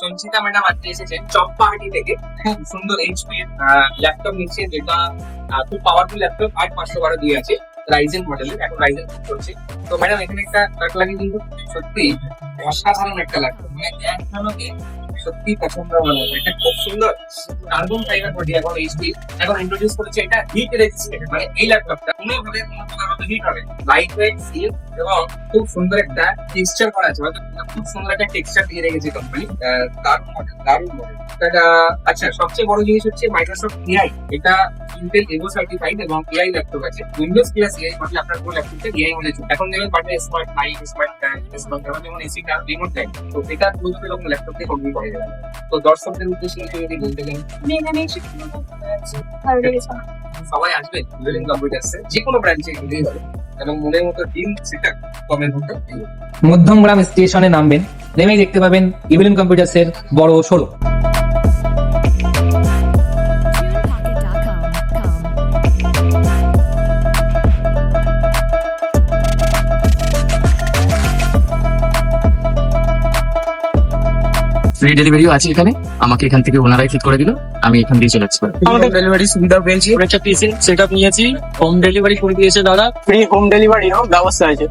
Sanchita madam আজকে এসেছেন চম্পাহাটি থেকে খুব সুন্দর এইচপি ল্যাপটপ নিচ্ছে, যেটা খুব পাওয়ারফুল ল্যাপটপ, 8512 দিয়ে আছে, রাইজেন মডেলের, এখন রাইজেন করছে। তো ম্যাডাম এখানে একটা কাট লাগে, কিন্তু সত্যি অসাধারণ একটা ল্যাপটপ, মানে একজনকে সত্যি পছন্দ হলো। এটা খুব সুন্দর কার্বন ফাইবার বডি, এখন এইচপি এখন ইন্ট্রোডিউস করেছে। এটা হিট রেজিস্ট্যান্ট, মানে এই ল্যাপটপটা কোনোভাবে কোনো প্রকার মতো হিট হবে, লাইট ওয়েট, সিল, এবং খুব সুন্দর একটা টেক্সচার করা আছে, খুব সুন্দর একটা টেক্সচার দিয়ে রেখেছে কোম্পানি। দারুণ মডেল, দারুণ মডেল। আচ্ছা, সবচেয়ে বড় জিনিস হচ্ছে মাইক্রোসফট এআই, এটা ইন্টেল এভো সার্টিফাইড এবং এআই ল্যাপটপ আছে, উইন্ডোজ প্লাস এআই, মানে আপনার পুরো ল্যাপটপটা এআই বলে চলে। এখন দেখবেন পারবে smart light, smart fan, smart যেমন এসিটা রিমোট লাইট, তো এটা ব্লুটুথ এবং ল্যাপটপ থেকে কমপ্লিট হয়ে যাবে। তো দর্শকদের উদ্দেশ্যে কিছু যদি বলতে গেলে, সবাই আসবে ইভিলিন কম্পিউটারসে, যে কোনো ব্রাঞ্চে গেলেই হবে, এবং মনের মতো ডিল সেটা কমের মধ্যে মধ্যমগ্রাম স্টেশনে নামবেন, নেমেই দেখতে পাবেন ইভিলিন কম্পিউটার্সের বড় শোরুম। ফ্রি ডেলিভারিও আছে এখানে, আমাকে এখান থেকে ওনারাই ঠিক করে দিল, আমি এখান দিয়ে চলে আসতে পারি। আমাদের ডেলিভারি সুবিধা পেয়েছি, একটা পিসি সেটআপ নিয়েছি, হোম ডেলিভারি করে দিয়েছে দাদা, ফ্রি হোম ডেলিভারিরও ব্যবস্থা আছে।